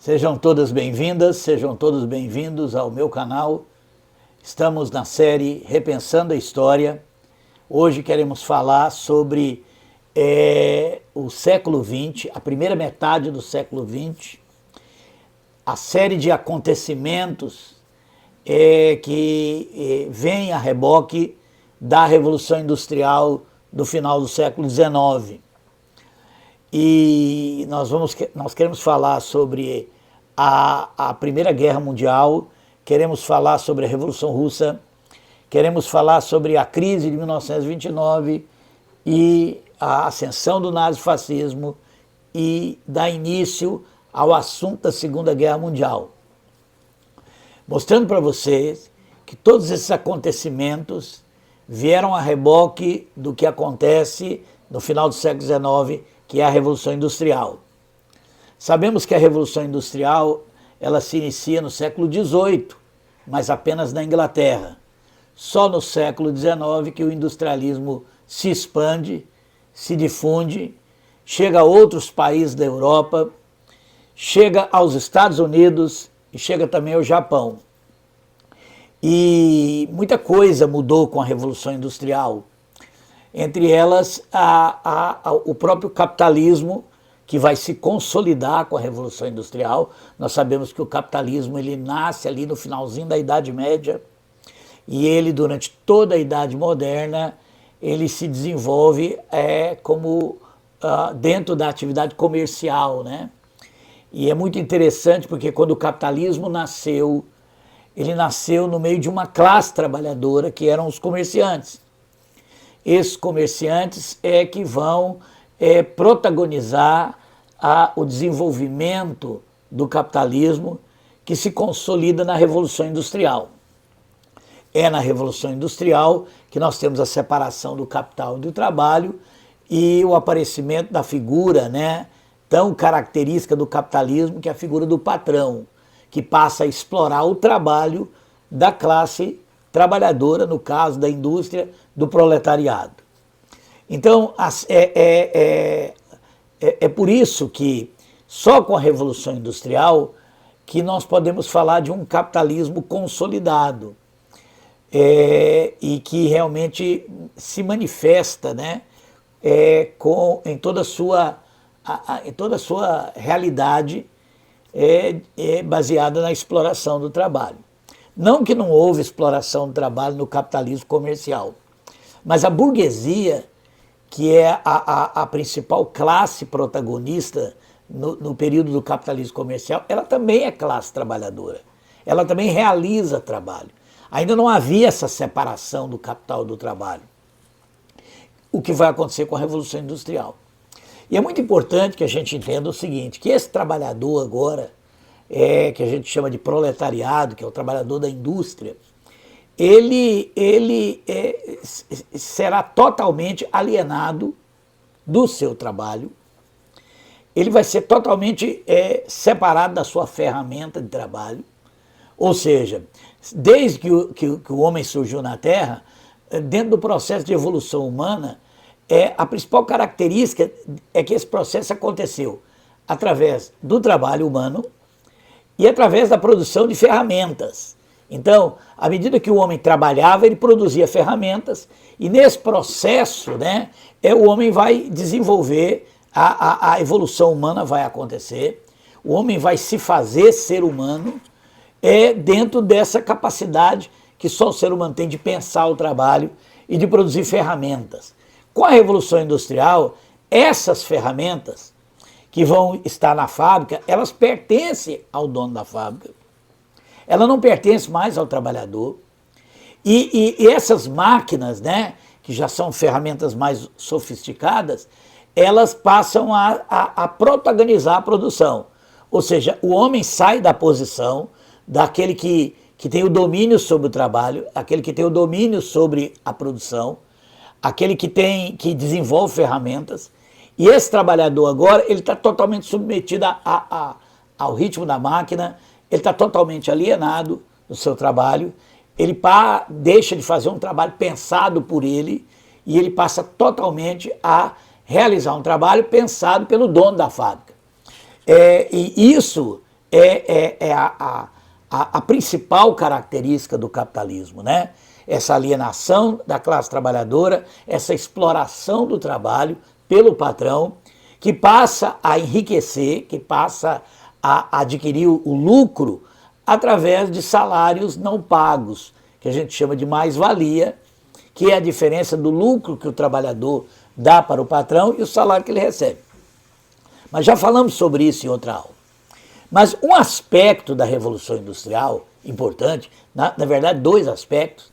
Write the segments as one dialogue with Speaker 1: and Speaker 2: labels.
Speaker 1: Sejam todas bem-vindas, sejam todos bem-vindos ao meu canal. Estamos na série Repensando a História. Hoje queremos falar sobre o século XX, a primeira metade do século XX, a série de acontecimentos que vem a reboque da Revolução Industrial do final do século XIX. E nós queremos falar sobre a Primeira Guerra Mundial, queremos falar sobre a Revolução Russa, queremos falar sobre a crise de 1929 e a ascensão do nazifascismo e dar início ao assunto da Segunda Guerra Mundial. Mostrando para vocês que todos esses acontecimentos vieram a reboque do que acontece no final do século XIX, que é a Revolução Industrial. Sabemos que a Revolução Industrial ela se inicia no século XVIII, mas apenas na Inglaterra. Só no século XIX que o industrialismo se expande, se difunde, chega a outros países da Europa, chega aos Estados Unidos e chega também ao Japão. E muita coisa mudou com a Revolução Industrial. Entre elas, o próprio capitalismo, que vai se consolidar com a Revolução Industrial. Nós sabemos que o capitalismo ele nasce ali no finalzinho da Idade Média e ele, durante toda a Idade Moderna, ele se desenvolve como dentro da atividade comercial, né? E é muito interessante porque quando o capitalismo nasceu, ele nasceu no meio de uma classe trabalhadora que eram os comerciantes. Esses comerciantes que vão protagonizar o desenvolvimento do capitalismo que se consolida na Revolução Industrial. É na Revolução Industrial que nós temos a separação do capital e do trabalho e o aparecimento da figura, né, tão característica do capitalismo, que é a figura do patrão, que passa a explorar o trabalho da classe trabalhadora, no caso da indústria, do proletariado. Então, é por isso que só com a Revolução Industrial que nós podemos falar de um capitalismo consolidado e que realmente se manifesta, né, em toda a sua realidade baseada na exploração do trabalho. Não que não houve exploração do trabalho no capitalismo comercial, mas a burguesia, que é a principal classe protagonista no período do capitalismo comercial, ela também é classe trabalhadora. Ela também realiza trabalho. Ainda não havia essa separação do capital do trabalho. O que vai acontecer com a Revolução Industrial. E é muito importante que a gente entenda o seguinte, que esse trabalhador agora, que a gente chama de proletariado, que é o trabalhador da indústria, ele será totalmente alienado do seu trabalho, ele vai ser totalmente separado da sua ferramenta de trabalho, ou seja, desde que o homem surgiu na Terra, dentro do processo de evolução humana, a principal característica é que esse processo aconteceu através do trabalho humano e através da produção de ferramentas. Então, à medida que o homem trabalhava, ele produzia ferramentas e nesse processo, né, o homem vai desenvolver, a evolução humana vai acontecer, o homem vai se fazer ser humano dentro dessa capacidade que só o ser humano tem de pensar o trabalho e de produzir ferramentas. Com a Revolução Industrial, essas ferramentas que vão estar na fábrica, elas pertencem ao dono da fábrica. Ela não pertence mais ao trabalhador. E essas máquinas, né, que já são ferramentas mais sofisticadas, elas passam a protagonizar a produção. Ou seja, o homem sai da posição daquele que tem o domínio sobre o trabalho, aquele que tem o domínio sobre a produção, aquele que desenvolve ferramentas. E esse trabalhador agora, ele está totalmente submetido ao ritmo da máquina, ele está totalmente alienado do seu trabalho, ele deixa de fazer um trabalho pensado por ele e ele passa totalmente a realizar um trabalho pensado pelo dono da fábrica. E isso a principal característica do capitalismo, né? Essa alienação da classe trabalhadora, essa exploração do trabalho pelo patrão, que passa a enriquecer, que passa a adquirir o lucro através de salários não pagos, que a gente chama de mais-valia, que é a diferença do lucro que o trabalhador dá para o patrão e o salário que ele recebe. Mas já falamos sobre isso em outra aula. Mas um aspecto da Revolução Industrial importante, na verdade 2 aspectos,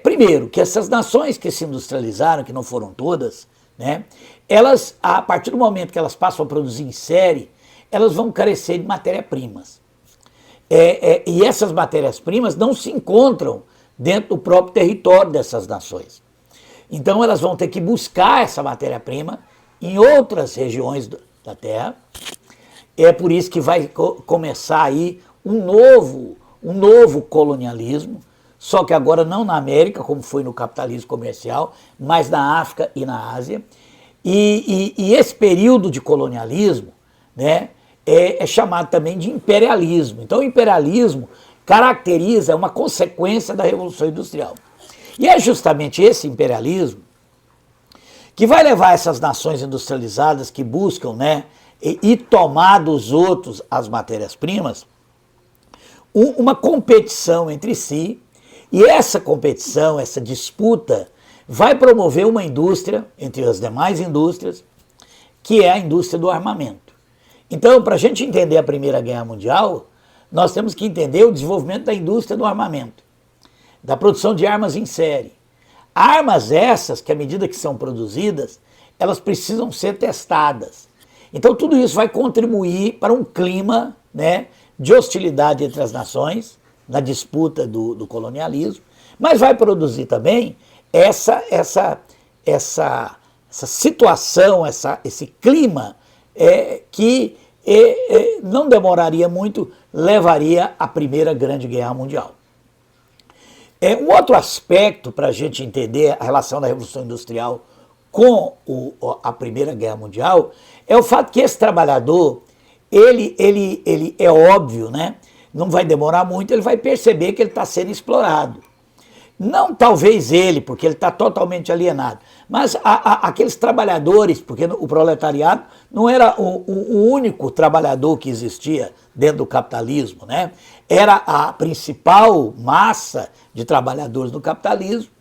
Speaker 1: primeiro, que essas nações que se industrializaram, que não foram todas, né, elas, a partir do momento que elas passam a produzir em série, elas vão carecer de matéria-primas. E essas matérias-primas não se encontram dentro do próprio território dessas nações. Então elas vão ter que buscar essa matéria-prima em outras regiões da Terra. É por isso que vai começar aí um novo colonialismo, só que agora não na América, como foi no capitalismo comercial, mas na África e na Ásia. E esse período de colonialismo, né, é chamado também de imperialismo. Então o imperialismo caracteriza uma consequência da Revolução Industrial. E é justamente esse imperialismo que vai levar essas nações industrializadas que buscam, né, e tomar dos outros as matérias-primas, uma competição entre si, e essa competição, essa disputa, vai promover uma indústria, entre as demais indústrias, que é a indústria do armamento. Então, para a gente entender a Primeira Guerra Mundial, nós temos que entender o desenvolvimento da indústria do armamento, da produção de armas em série. Armas essas que, à medida que são produzidas, elas precisam ser testadas. Então, tudo isso vai contribuir para um clima, né, de hostilidade entre as nações, na disputa do colonialismo, mas vai produzir também essa situação, esse clima que não demoraria muito, levaria à Primeira Grande Guerra Mundial. Um outro aspecto para a gente entender a relação da Revolução Industrial com a Primeira Guerra Mundial é o fato que esse trabalhador, ele é óbvio, né? Não vai demorar muito, ele vai perceber que ele está sendo explorado. Não talvez ele, porque ele está totalmente alienado, mas aqueles trabalhadores, porque o proletariado não era o único trabalhador que existia dentro do capitalismo, né? Era a principal massa de trabalhadores do capitalismo,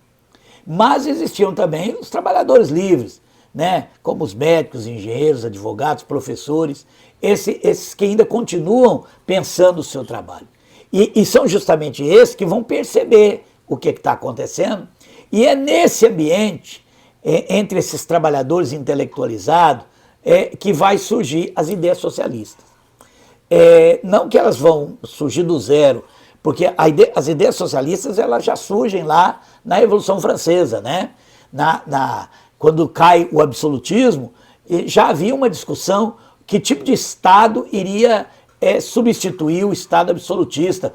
Speaker 1: mas existiam também os trabalhadores livres, né? Como os médicos, engenheiros, advogados, professores, esses que ainda continuam pensando o seu trabalho. E são justamente esses que vão perceber o que está acontecendo, e é nesse ambiente, entre esses trabalhadores intelectualizados, que vai surgir as ideias socialistas. Não que elas vão surgir do zero, porque as ideias socialistas elas já surgem lá na Revolução Francesa, né? Quando cai o absolutismo, já havia uma discussão que tipo de Estado iria substituir o Estado absolutista,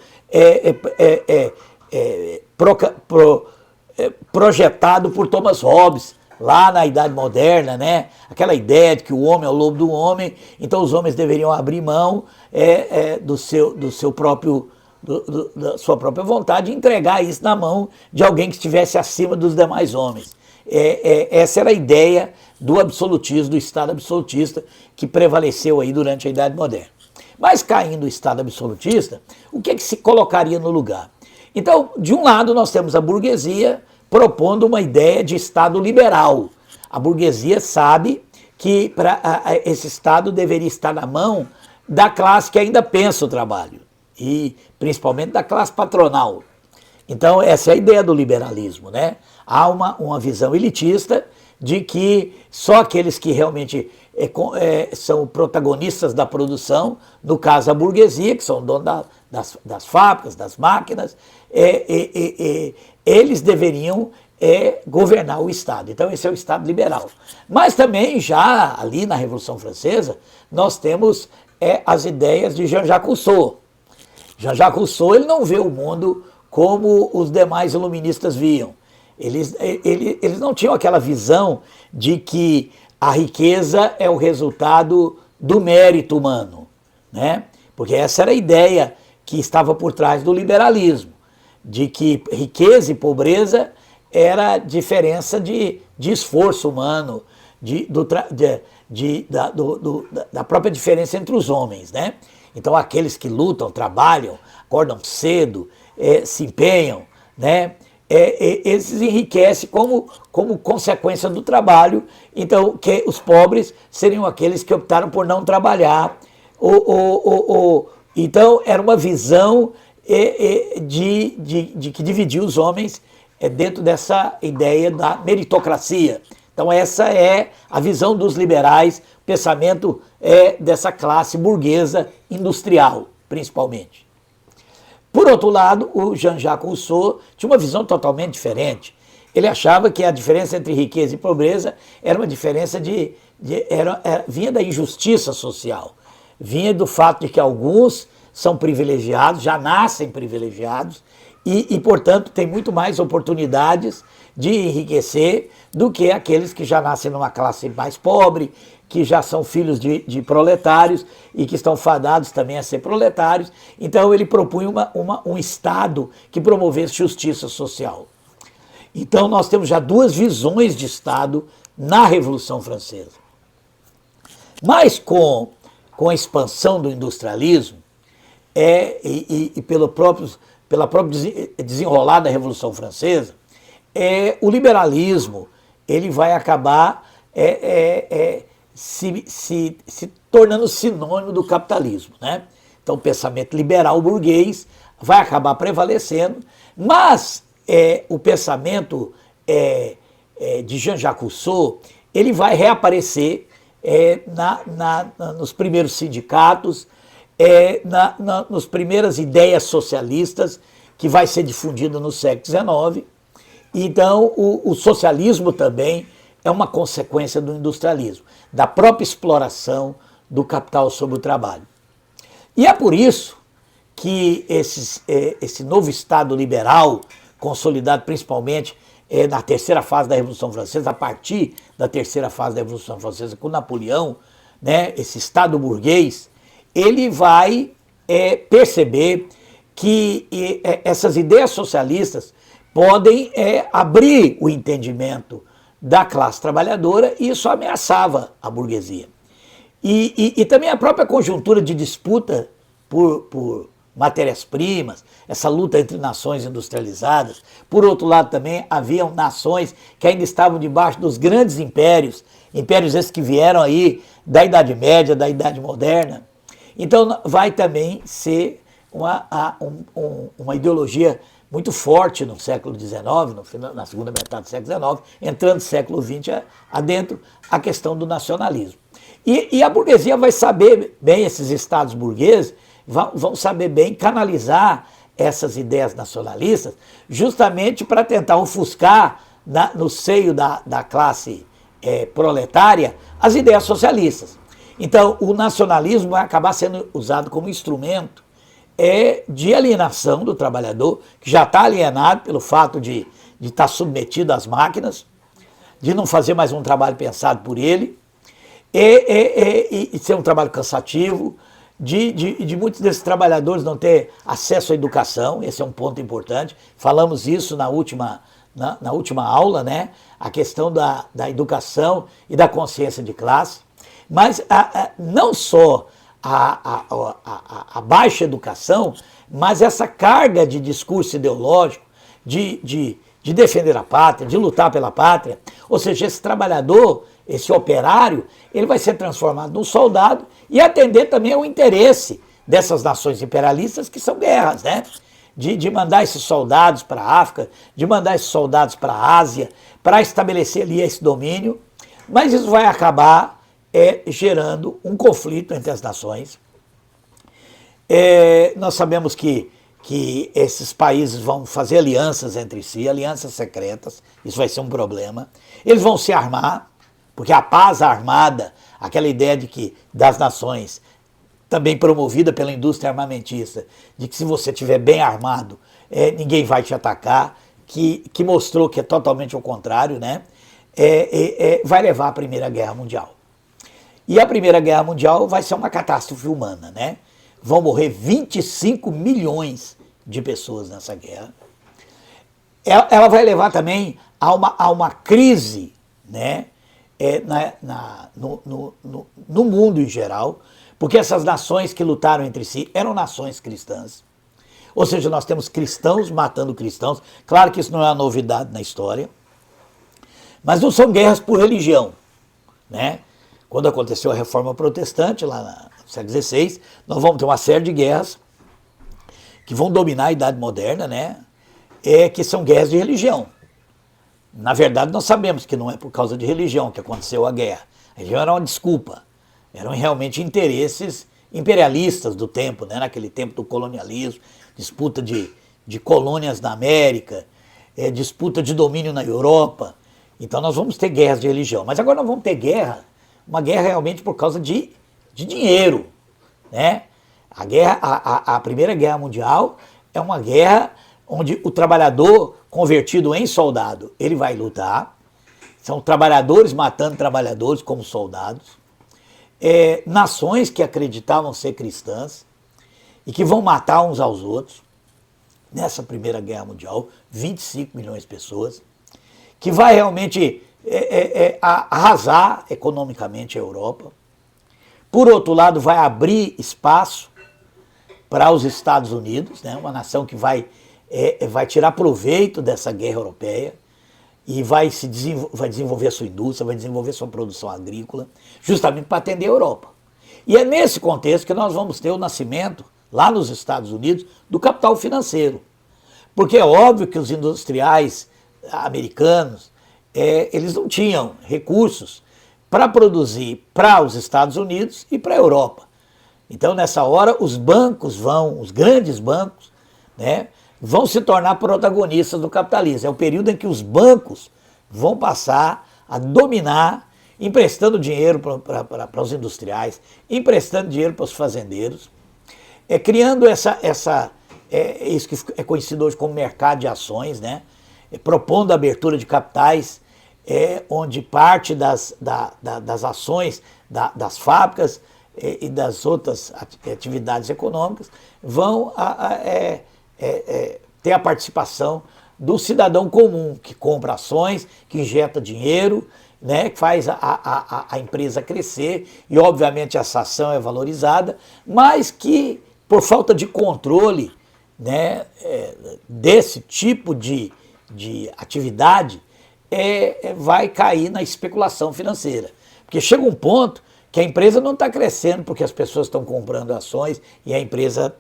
Speaker 1: projetado por Thomas Hobbes, lá na Idade Moderna, né? Aquela ideia de que o homem é o lobo do homem, então os homens deveriam abrir mão da sua própria vontade e entregar isso na mão de alguém que estivesse acima dos demais homens. Essa era a ideia do absolutismo, do Estado absolutista, que prevaleceu aí durante a Idade Moderna. Mas caindo o Estado absolutista, o que se colocaria no lugar? Então, de um lado, nós temos a burguesia propondo uma ideia de Estado liberal. A burguesia sabe que esse Estado deveria estar na mão da classe que ainda pensa o trabalho, e principalmente da classe patronal. Então, essa é a ideia do liberalismo, né? Há uma visão elitista de que só aqueles que realmente são protagonistas da produção, no caso a burguesia, que são donos das fábricas, das máquinas, eles deveriam governar o Estado. Então esse é o Estado liberal. Mas também já ali na Revolução Francesa, nós temos as ideias de Jean-Jacques Rousseau. Jean-Jacques Rousseau ele não vê o mundo como os demais iluministas viam. Eles não tinham aquela visão de que a riqueza é o resultado do mérito humano, né? porque essa era a ideia que estava por trás do liberalismo, de que riqueza e pobreza era diferença de esforço humano, da própria diferença entre os homens, né? Então aqueles que lutam, trabalham, acordam cedo, se empenham, né? Esses enriquecem como consequência do trabalho. Então que os pobres seriam aqueles que optaram por não trabalhar. Então era uma visão de que dividia os homens dentro dessa ideia da meritocracia. Então essa é a visão dos liberais, o pensamento dessa classe burguesa industrial, principalmente. Por outro lado, o Jean-Jacques Rousseau tinha uma visão totalmente diferente. Ele achava que a diferença entre riqueza e pobreza era uma diferença vinha da injustiça social, vinha do fato de que alguns são privilegiados, já nascem privilegiados, e, portanto, têm muito mais oportunidades de enriquecer do que aqueles que já nascem numa classe mais pobre, que já são filhos de proletários e que estão fadados também a ser proletários. Então ele propunha um Estado que promovesse justiça social. Então nós temos já duas visões de Estado na Revolução Francesa. Mas com a expansão do industrialismo e pela própria desenrolar da Revolução Francesa, o liberalismo ele vai acabar se tornando sinônimo do capitalismo, né? Então o pensamento liberal burguês vai acabar prevalecendo, mas o pensamento de Jean-Jacques Rousseau ele vai reaparecer nos primeiros sindicatos, nas primeiras ideias socialistas que vai ser difundido no século XIX. Então o socialismo também é uma consequência do industrialismo, da própria exploração do capital sobre o trabalho. E é por isso que esse novo Estado liberal, consolidado principalmente na terceira fase da Revolução Francesa, a partir da terceira fase da Revolução Francesa com Napoleão, né, esse Estado burguês, ele vai perceber que essas ideias socialistas podem abrir o entendimento da classe trabalhadora, e isso ameaçava a burguesia. E também a própria conjuntura de disputa por matérias-primas, essa luta entre nações industrializadas. Por outro lado também haviam nações que ainda estavam debaixo dos grandes impérios esses que vieram aí da Idade Média, da Idade Moderna. Então vai também ser uma ideologia muito forte no século XIX, na segunda metade do século XIX, entrando no século XX adentro, a questão do nacionalismo. E a burguesia vai saber bem, esses estados burgueses vão saber bem canalizar essas ideias nacionalistas, justamente para tentar ofuscar no seio da classe proletária as ideias socialistas. Então o nacionalismo vai acabar sendo usado como instrumento de alienação do trabalhador, que já está alienado pelo fato de estar submetido às máquinas, de não fazer mais um trabalho pensado por ele, e ser um trabalho cansativo, de muitos desses trabalhadores não ter acesso à educação. Esse é um ponto importante. Falamos isso na última aula, né? A questão da educação e da consciência de classe. Mas não só a baixa educação, mas essa carga de discurso ideológico, de defender a pátria, de lutar pela pátria. Ou seja, esse trabalhador, esse operário, ele vai ser transformado num soldado e atender também ao interesse dessas nações imperialistas, que são guerras, né? De mandar esses soldados para a África, de mandar esses soldados para a Ásia, para estabelecer ali esse domínio. Mas isso vai acabar gerando um conflito entre as nações. Nós sabemos que esses países vão fazer alianças entre si, alianças secretas, isso vai ser um problema. Eles vão se armar, porque a paz armada, aquela ideia das nações, também promovida pela indústria armamentista, de que se você estiver bem armado, ninguém vai te atacar, que mostrou que é totalmente o contrário, né? Vai levar à Primeira Guerra Mundial. E a Primeira Guerra Mundial vai ser uma catástrofe humana, né? vão morrer 25 milhões de pessoas nessa guerra. Ela vai levar também a uma crise, né, no mundo em geral, porque essas nações que lutaram entre si eram nações cristãs. Ou seja, nós temos cristãos matando cristãos. Claro que isso não é uma novidade na história, mas não são guerras por religião, né? Quando aconteceu a Reforma Protestante, lá no século XVI, nós vamos ter uma série de guerras que vão dominar a Idade Moderna, né? Que são guerras de religião. Na verdade, nós sabemos que não é por causa de religião que aconteceu a guerra. A religião era uma desculpa. Eram realmente interesses imperialistas do tempo, né? Naquele tempo do colonialismo, disputa de colônias na América, disputa de domínio na Europa. Então nós vamos ter guerras de religião. Mas agora nós vamos ter uma guerra realmente por causa de dinheiro, né? A Primeira Guerra Mundial é uma guerra onde o trabalhador convertido em soldado, ele vai lutar. São trabalhadores matando trabalhadores como soldados. Nações que acreditavam ser cristãs e que vão matar uns aos outros. Nessa Primeira Guerra Mundial, 25 milhões de pessoas, que vai realmente arrasar economicamente a Europa. Por outro lado, vai abrir espaço para os Estados Unidos, né? Uma nação que vai tirar proveito dessa guerra europeia e vai desenvolver a sua indústria, vai desenvolver a sua produção agrícola, justamente para atender a Europa. E é nesse contexto que nós vamos ter o nascimento, lá nos Estados Unidos, do capital financeiro. Porque é óbvio que os industriais americanos, eles não tinham recursos para produzir para os Estados Unidos e para a Europa. Então, nessa hora, os grandes bancos, né, vão se tornar protagonistas do capitalismo. É o período em que os bancos vão passar a dominar, emprestando dinheiro para os industriais, emprestando dinheiro para os fazendeiros, criando isso que é conhecido hoje como mercado de ações, né, propondo a abertura de capitais, onde parte das ações das fábricas e das outras atividades econômicas vão ter a participação do cidadão comum, que compra ações, que injeta dinheiro, né, que faz a empresa crescer, e obviamente essa ação é valorizada, mas que, por falta de controle, né, desse tipo de atividade, vai cair na especulação financeira. Porque chega um ponto que a empresa não está crescendo porque as pessoas estão comprando ações e a empresa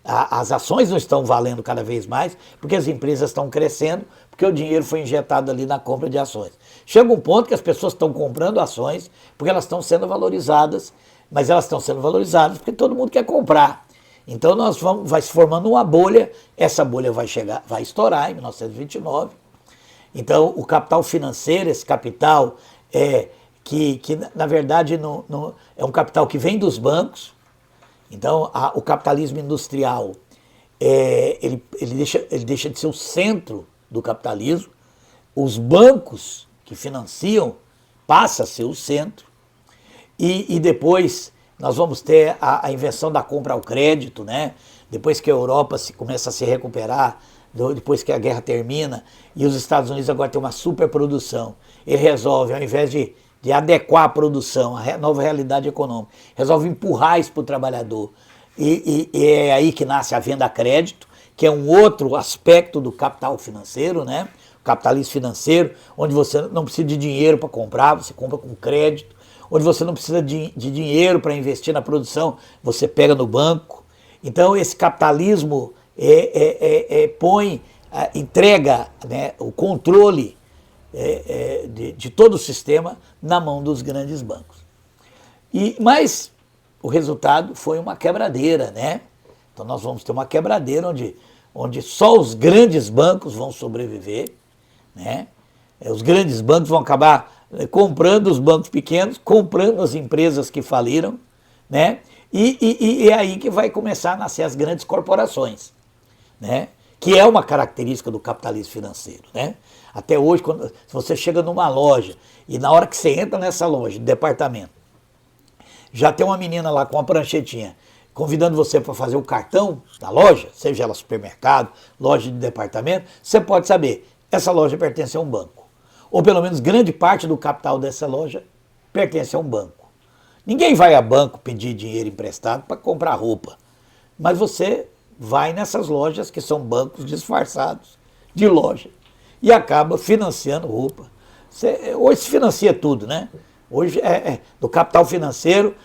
Speaker 1: as ações não estão valendo cada vez mais porque as empresas estão crescendo, porque o dinheiro foi injetado ali na compra de ações. Chega um ponto que as pessoas estão comprando ações porque elas estão sendo valorizadas, mas elas estão sendo valorizadas porque todo mundo quer comprar. Então vai se formando uma bolha, essa bolha vai estourar em 1929. Então o capital financeiro, esse capital que na verdade não, é um capital que vem dos bancos. Então o capitalismo industrial ele deixa de ser o centro do capitalismo. Os bancos que financiam passam a ser o centro. E depois nós vamos ter a invenção da compra ao crédito, né? Depois que a Europa começa a se recuperar, depois que a guerra termina, e os Estados Unidos agora têm uma superprodução. Ele resolve, ao invés de adequar a produção à nova realidade econômica, resolve empurrar isso para o trabalhador. E é aí que nasce a venda a crédito, que é um outro aspecto do capital financeiro, né? O capitalismo financeiro, onde você não precisa de dinheiro para comprar, você compra com crédito, onde você não precisa de dinheiro para investir na produção, você pega no banco. Então esse capitalismo entrega, né, o controle de todo o sistema na mão dos grandes bancos. Mas o resultado foi uma quebradeira, né? Então nós vamos ter uma quebradeira onde só os grandes bancos vão sobreviver, né? Os grandes bancos vão acabar comprando os bancos pequenos, comprando as empresas que faliram, né? E é aí que vai começar a nascer as grandes corporações, né? Que é uma característica do capitalismo financeiro, né? Até hoje, se você chega numa loja e na hora que você entra nessa loja de departamento, já tem uma menina lá com uma pranchetinha, convidando você para fazer o cartão da loja, seja ela supermercado, loja de departamento, você pode saber, essa loja pertence a um banco. Ou pelo menos grande parte do capital dessa loja pertence a um banco. Ninguém vai a banco pedir dinheiro emprestado para comprar roupa, mas você vai nessas lojas que são bancos disfarçados de loja e acaba financiando roupa. Hoje se financia tudo, né? Hoje, do capital financeiro,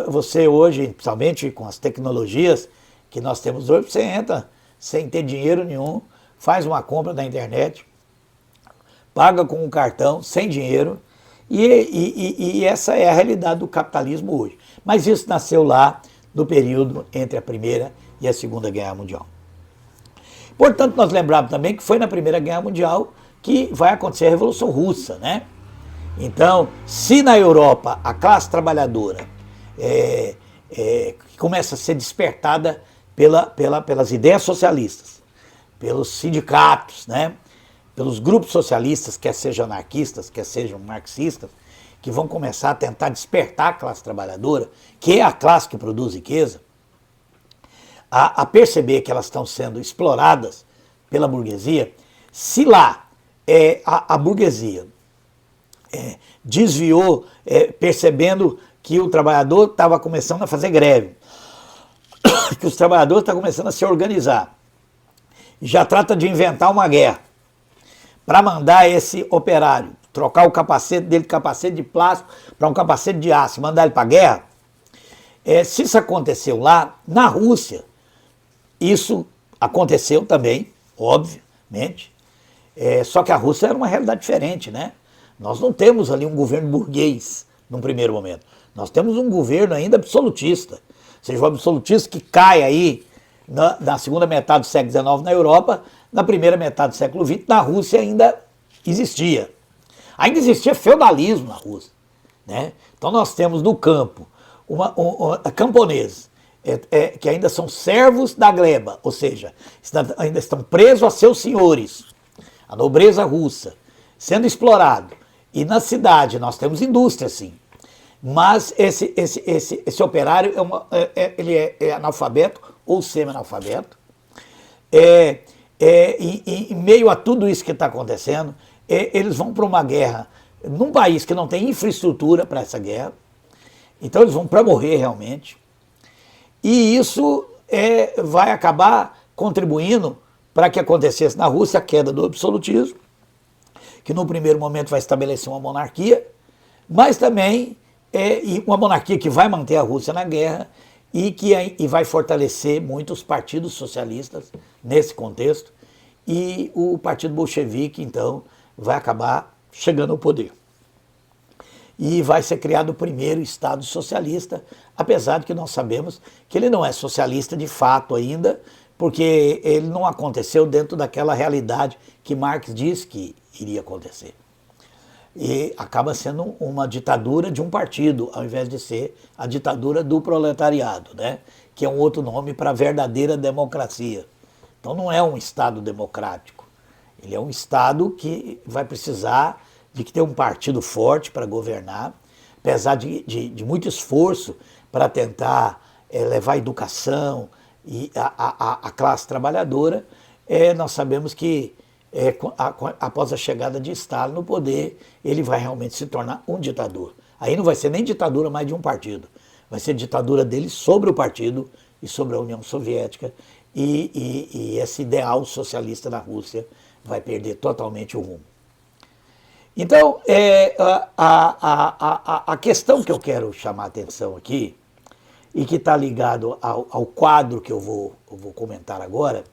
Speaker 1: você hoje, principalmente com as tecnologias que nós temos hoje, você entra sem ter dinheiro nenhum, faz uma compra na internet, paga com um cartão, sem dinheiro, e essa é a realidade do capitalismo hoje. Mas isso nasceu lá no período entre a Primeira e a Segunda Guerra Mundial. Portanto, nós lembramos também que foi na Primeira Guerra Mundial que vai acontecer a Revolução Russa, né? Então, se na Europa a classe trabalhadora começa a ser despertada pelas ideias socialistas, pelos sindicatos, né? Pelos grupos socialistas, quer sejam anarquistas, quer sejam marxistas, que vão começar a tentar despertar a classe trabalhadora, que é a classe que produz riqueza, a perceber que elas estão sendo exploradas pela burguesia. Se lá a burguesia desviou, percebendo que o trabalhador estava começando a fazer greve, que os trabalhadores estão começando a se organizar, já trata de inventar uma guerra para mandar esse operário trocar o capacete dele, capacete de plástico, para um capacete de aço, mandar ele para a guerra. Se isso aconteceu lá, na Rússia, isso aconteceu também, obviamente, só que a Rússia era uma realidade diferente, né? Nós não temos ali um governo burguês, num primeiro momento. Nós temos um governo ainda absolutista. Ou seja, o absolutismo que cai aí na segunda metade do século XIX na Europa, na primeira metade do século XX, na Rússia ainda existia. Ainda existia feudalismo na Rússia, né? Então nós temos no campo camponeses que ainda são servos da gleba, ou seja, ainda estão presos a seus senhores, a nobreza russa, sendo explorado. E na cidade nós temos indústria, sim. Mas esse operário ele é analfabeto ou semi-analfabeto. Em meio a tudo isso que está acontecendo, eles vão para uma guerra num país que não tem infraestrutura para essa guerra. Então eles vão para morrer realmente. E isso vai acabar contribuindo para que acontecesse na Rússia a queda do absolutismo, que no primeiro momento vai estabelecer uma monarquia, mas também uma monarquia que vai manter a Rússia na guerra e vai fortalecer muitos partidos socialistas nesse contexto, e o Partido Bolchevique, então, vai acabar chegando ao poder. E vai ser criado o primeiro Estado socialista, apesar de que nós sabemos que ele não é socialista de fato ainda, porque ele não aconteceu dentro daquela realidade que Marx disse que iria acontecer. E acaba sendo uma ditadura de um partido, ao invés de ser a ditadura do proletariado, né? Que é um outro nome para a verdadeira democracia. Então não é um Estado democrático, ele é um Estado que vai precisar de que ter um partido forte para governar, apesar de muito esforço para tentar levar a educação e a classe trabalhadora. Nós sabemos que após a chegada de Stalin no poder, ele vai realmente se tornar um ditador. Aí não vai ser nem ditadura mais de um partido, vai ser ditadura dele sobre o partido e sobre a União Soviética, e esse ideal socialista da Rússia vai perder totalmente o rumo. Então, a questão que eu quero chamar a atenção aqui, e que está ligado ao quadro que eu vou comentar agora,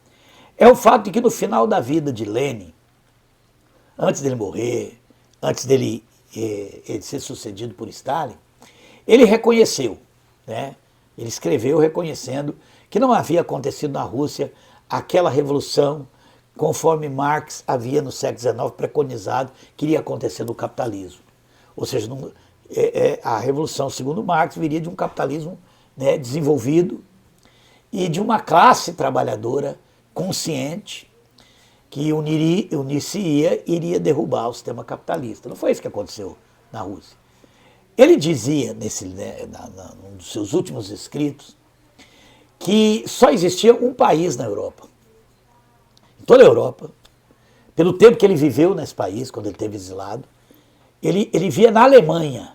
Speaker 1: é o fato de que no final da vida de Lenin, antes dele morrer, antes dele ele ser sucedido por Stalin, ele reconheceu, né? Ele escreveu reconhecendo que não havia acontecido na Rússia aquela revolução conforme Marx havia no século XIX preconizado que iria acontecer no capitalismo. Ou seja, a revolução, segundo Marx, viria de um capitalismo, né, desenvolvido e de uma classe trabalhadora consciente que unir-se-ia e iria derrubar o sistema capitalista. Não foi isso que aconteceu na Rússia. Ele dizia, num dos seus últimos escritos, que só existia um país na Europa. Em toda a Europa, pelo tempo que ele viveu nesse país, quando ele esteve exilado, ele via na Alemanha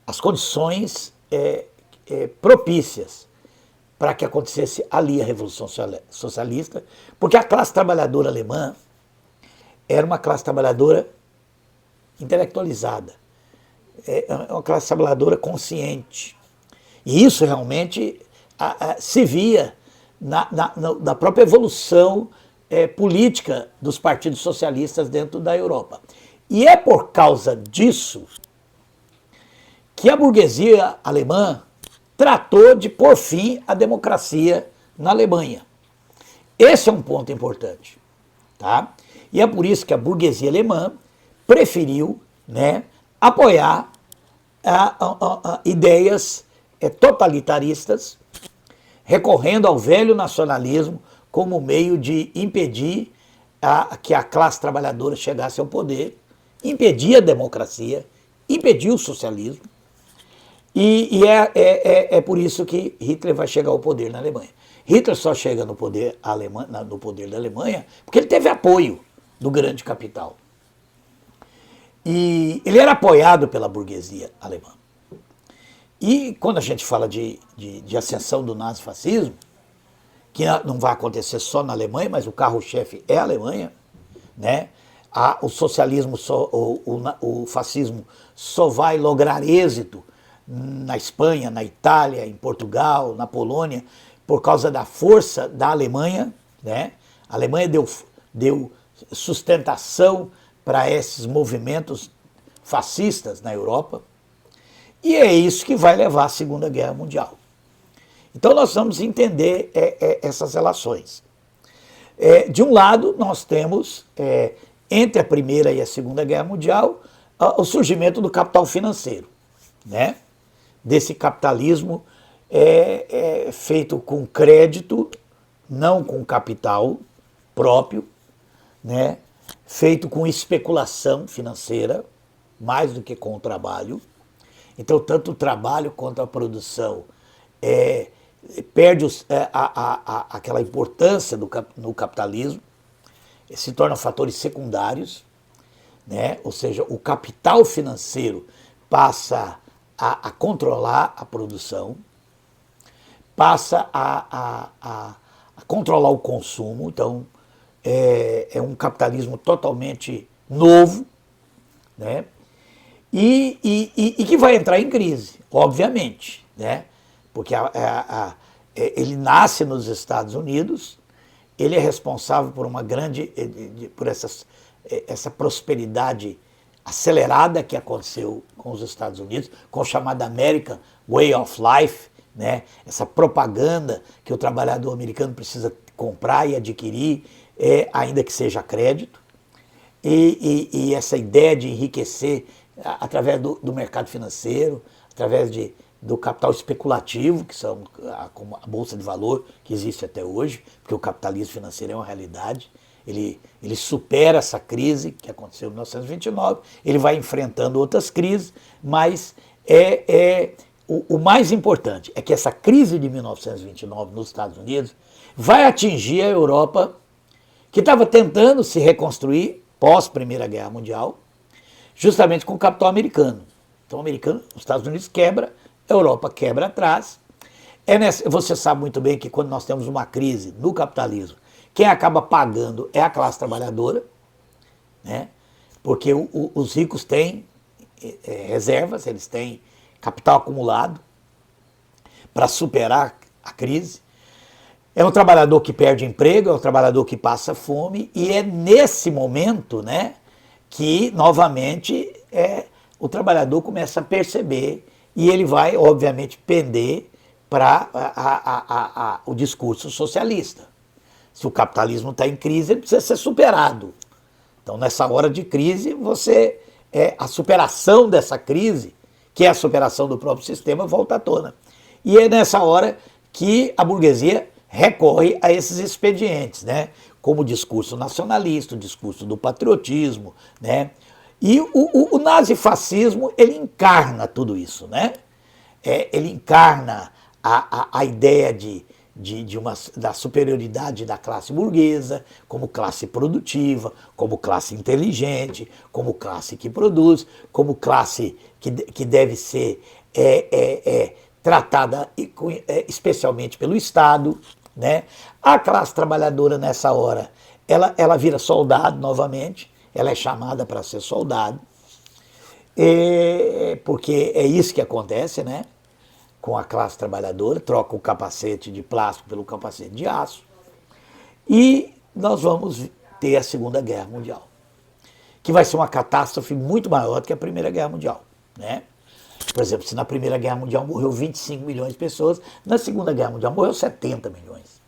Speaker 1: as condições propícias para que acontecesse ali a Revolução Socialista, porque a classe trabalhadora alemã era uma classe trabalhadora intelectualizada, uma classe trabalhadora consciente. E isso realmente se via na própria evolução política dos partidos socialistas dentro da Europa. E é por causa disso que a burguesia alemã tratou de pôr fim à democracia na Alemanha. Esse é um ponto importante, tá? E é por isso que a burguesia alemã preferiu, né, apoiar ideias totalitaristas, recorrendo ao velho nacionalismo como meio de impedir que a classe trabalhadora chegasse ao poder, impedir a democracia, impedir o socialismo. E é por isso que Hitler vai chegar ao poder na Alemanha. Hitler só chega no poder da Alemanha porque ele teve apoio do grande capital. E ele era apoiado pela burguesia alemã. E quando a gente fala de ascensão do nazifascismo, que não vai acontecer só na Alemanha, mas o carro-chefe é a Alemanha, né? O socialismo, o fascismo só vai lograr êxito na Espanha, na Itália, em Portugal, na Polônia, por causa da força da Alemanha, né? A Alemanha deu sustentação para esses movimentos fascistas na Europa, e é isso que vai levar à Segunda Guerra Mundial. Então nós vamos entender essas relações. De um lado, nós temos, entre a Primeira e a Segunda Guerra Mundial, o surgimento do capital financeiro, né? Desse capitalismo feito com crédito, não com capital próprio, né? Feito com especulação financeira, mais do que com o trabalho. Então, tanto o trabalho quanto a produção perde aquela importância no capitalismo, se tornam fatores secundários, né? Ou seja, o capital financeiro passa a controlar a produção, passa a controlar o consumo. Então, é um capitalismo totalmente novo, né? E que vai entrar em crise, obviamente, né? Porque ele nasce nos Estados Unidos, ele é responsável por uma por essa prosperidade acelerada que aconteceu com os Estados Unidos, com o chamado American Way of Life, né? Essa propaganda que o trabalhador americano precisa comprar e adquirir, ainda que seja a crédito, e essa ideia de enriquecer através do mercado financeiro, através do capital especulativo, que são como a Bolsa de Valor, que existe até hoje, porque o capitalismo financeiro é uma realidade. Ele supera essa crise que aconteceu em 1929, ele vai enfrentando outras crises, mas o mais importante é que essa crise de 1929 nos Estados Unidos vai atingir a Europa, que estava tentando se reconstruir pós-Primeira Guerra Mundial, justamente com o capital americano. Então, os Estados Unidos quebra, a Europa quebra atrás. Você sabe muito bem que quando nós temos uma crise no capitalismo, quem acaba pagando é a classe trabalhadora, né? Porque os ricos têm reservas, eles têm capital acumulado para superar a crise. É um trabalhador que perde emprego, é um trabalhador que passa fome, e é nesse momento, né, que, novamente, o trabalhador começa a perceber, e ele vai, obviamente, pender para o discurso socialista. Se o capitalismo está em crise, ele precisa ser superado. Então, nessa hora de crise, a superação dessa crise, que é a superação do próprio sistema, volta à tona. E é nessa hora que a burguesia recorre a esses expedientes, né? Como o discurso nacionalista, o discurso do patriotismo, né? E o nazifascismo, ele encarna tudo isso, né? Ele encarna a ideia de da superioridade da classe burguesa, como classe produtiva, como classe inteligente, como classe que produz, como classe que deve ser tratada especialmente pelo Estado, né? A classe trabalhadora nessa hora, ela vira soldado novamente, ela é chamada para ser soldado, porque é isso que acontece, né? Com a classe trabalhadora, troca o capacete de plástico pelo capacete de aço, e nós vamos ter a Segunda Guerra Mundial, que vai ser uma catástrofe muito maior do que a Primeira Guerra Mundial, né? Por exemplo, se na Primeira Guerra Mundial morreu 25 milhões de pessoas, na Segunda Guerra Mundial morreu 70 milhões.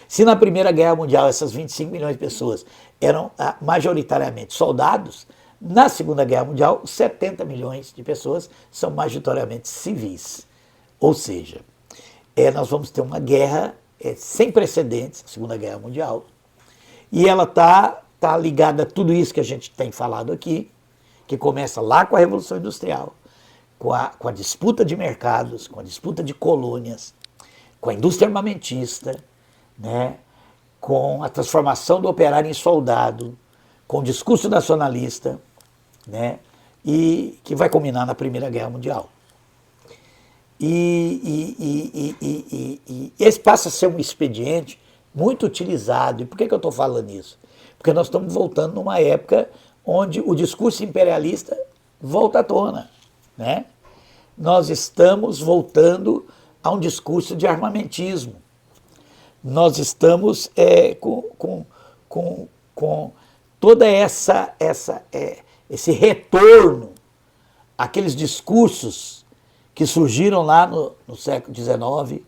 Speaker 1: Se na Primeira Guerra Mundial essas 25 milhões de pessoas eram majoritariamente soldados, na Segunda Guerra Mundial 70 milhões de pessoas são majoritariamente civis. Ou seja, nós vamos ter uma guerra sem precedentes, a Segunda Guerra Mundial, e ela tá ligada a tudo isso que a gente tem falado aqui, que começa lá com a Revolução Industrial, com a disputa de mercados, com a disputa de colônias, com a indústria armamentista, né, com a transformação do operário em soldado, com o discurso nacionalista, né, e que vai culminar na Primeira Guerra Mundial. E esse passa a ser um expediente muito utilizado. E por que eu estou falando isso? Porque nós estamos voltando numa época onde o discurso imperialista volta à tona, né? Nós estamos voltando a um discurso de armamentismo. Nós estamos com toda esse retorno àqueles discursos que surgiram lá no século XIX,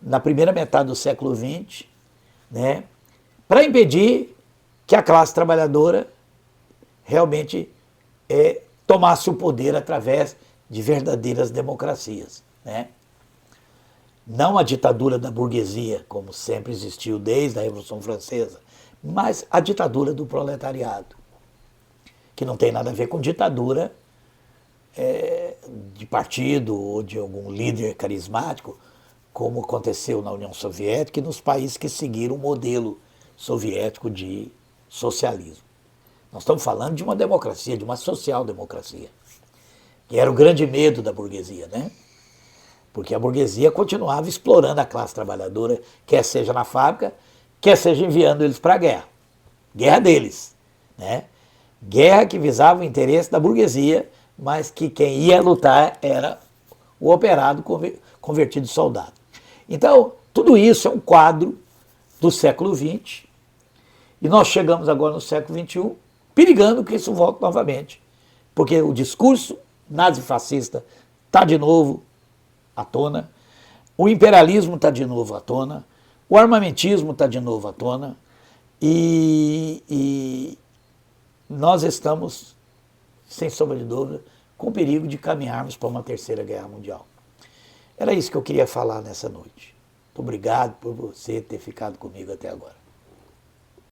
Speaker 1: na primeira metade do século XX, né, para impedir que a classe trabalhadora realmente tomasse o poder através de verdadeiras democracias, né? Não a ditadura da burguesia, como sempre existiu desde a Revolução Francesa, mas a ditadura do proletariado, que não tem nada a ver com ditadura de partido ou de algum líder carismático, como aconteceu na União Soviética e nos países que seguiram o modelo soviético de socialismo. Nós estamos falando de uma democracia, de uma social-democracia, que era o grande medo da burguesia, né? Porque a burguesia continuava explorando a classe trabalhadora, quer seja na fábrica, quer seja enviando eles para a guerra. Guerra deles, né? Guerra que visava o interesse da burguesia, mas que quem ia lutar era o operário convertido em soldado. Então, tudo isso é um quadro do século XX, e nós chegamos agora no século XXI, perigando que isso volte novamente, porque o discurso nazifascista está de novo à tona, o imperialismo está de novo à tona, o armamentismo está de novo à tona, e nós estamos, sem sombra de dúvida, com o perigo de caminharmos para uma terceira guerra mundial. Era isso que eu queria falar nessa noite. Muito obrigado por você ter ficado comigo até agora.